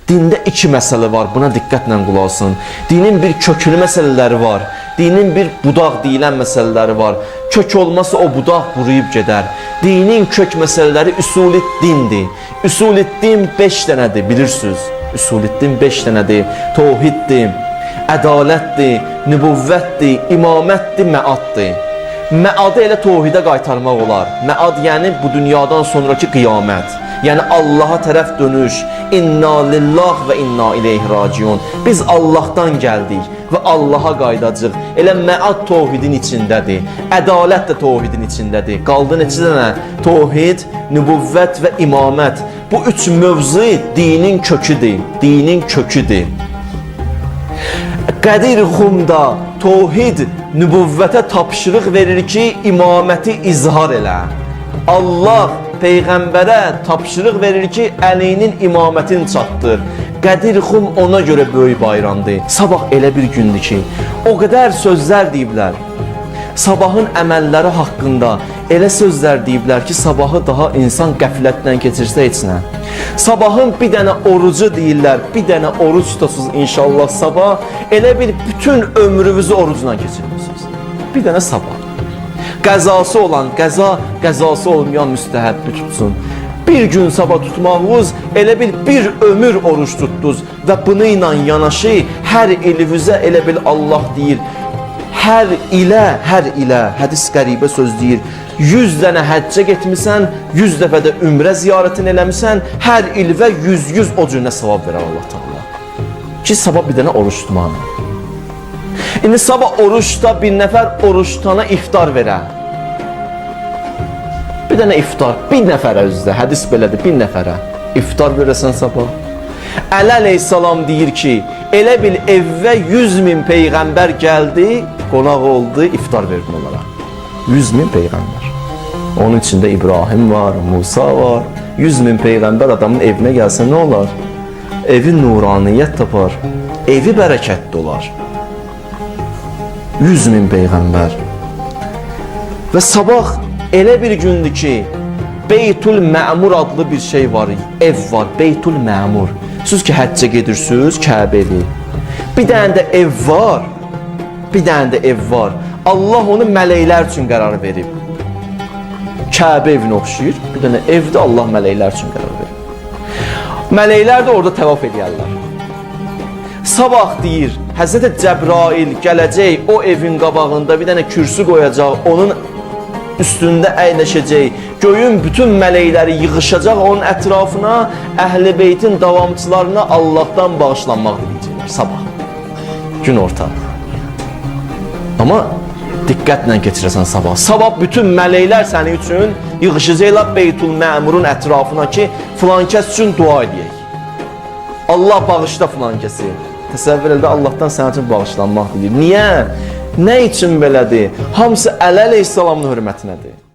Dində iki məsələ var, buna diqqətlə qulaq asın. Dinin bir köklü məsələləri var, dinin bir budaq deyilən məsələləri var. Kök olmasa o budaq quruyub gedər. Dinin kök məsələləri üsul-i-dindir. Üsul-i-din 5 dənədir, bilirsiniz. Üsul-i-din 5 dənədir. Tevhiddir, ədalətdir, nübüvvətdir, imamətdir, məaddir. Məadı elə tevhidə qaytarmaq olar. Məad yəni bu dünyadan sonraki qiyamət. Yəni Allaha tərəf dönüş. İnna lillah və inna ileyhi raciun. Biz Allahdan gəldik və Allaha qaydacağıq. Elə məad tevhidin içindədir. Ədalət də tevhidin içindədir. Qaldı neçə dənə? Tevhid, nübüvvət və imamət. Bu üç mövzu dinin köküdür. Dinin köküdür. Qədir Xumda tevhid nübüvvətə tapşırıq verir ki, imaməti izhar elə. Allah Peyğəmbərə tapşırıq verir ki, əlinin imamətini çatdır. Qədir Xum ona görə böyük bayramdır. Sabah elə bir gündür ki, o qədər sözlər deyiblər. Sabahın əməlləri haqqında elə sözlər deyiblər ki, sabahı daha insan qəflətdən keçirsə heç nə. Sabahın bir dənə orucu deyirlər, bir dənə oruc tutasınız inşallah sabah, elə bir bütün ömrünüzü orucla keçirirsiniz. Bir dənə sabah. Qəzası olan qəza, qəzası olmayan müstəhəbbi tutsun. Bir gün sabah tutmağınız elə bir ömür oruç tutdunuz və bununla yanaşı hər ilivizə elə bil Allah deyir, hər ilə, hədis qəribə söz deyir, 100 dənə həccə getmisən, 100 dəfə də ümrə ziyarətini eləmisən, hər ilvə 100 o cürünə savab verər Allah Teala. Ki, sabah bir dənə oruç tutmağına. İndi sabah oruçda bir nəfər oruç tutana iftar verər. Bir dənə iftar, bir nəfərə üzdə, hədis belədir, bir nəfərə iftar verəsən sabah. Əli əleyhissalam deyir ki, elə bil evvə 100.000 peyğəmbər gəldi, qonaq oldu, iftar verdi onlara. 100.000 peyğəmbər. Onun içində İbrahim var, Musa var. 100.000 peyğəmbər adamın evinə gəlsə nə olar? Evi nuraniyyət tapar, evi bərəkətli olar. 100.000 peyğəmbər. Və sabah elə bir gündür ki, Beytul Məmur adlı bir şey var, ev var, Beytul Məmur. Siz ki, həccə gedirsiniz, Kəbəli. Bir dənə də ev var, bir dənə də ev var. Allah onu mələklər üçün qərar verib. Kəbə evinə oxşayır, bir dənə evdə Allah mələklər üçün qərar verib. Mələklər də orada təvaf edərlər. Sabah deyir, Həzrəti Cəbrail gələcək, o evin qabağında bir dənə kürsü qoyacaq, onun üstündə əyləşəcək, göyün bütün mələkləri yığışacaq onun ətrafına, Əhl-i Beytin davamçılarına Allahdan bağışlanmaq diləyəcəklər sabah, gün orta. Amma diqqətlə keçirəsən sabah. Sabah bütün mələklər sənin üçün yığışacaqlar Beytul Məmurun ətrafına ki, filan kəs üçün dua edək. Allah bağışla filan kəsi. Təsəvvür elə Allahdan sənin üçün bağışlanmaq diləyir. Niyə? Nə üçün belədir? Hamısı Əli əleyhissalamın hörmətinədir.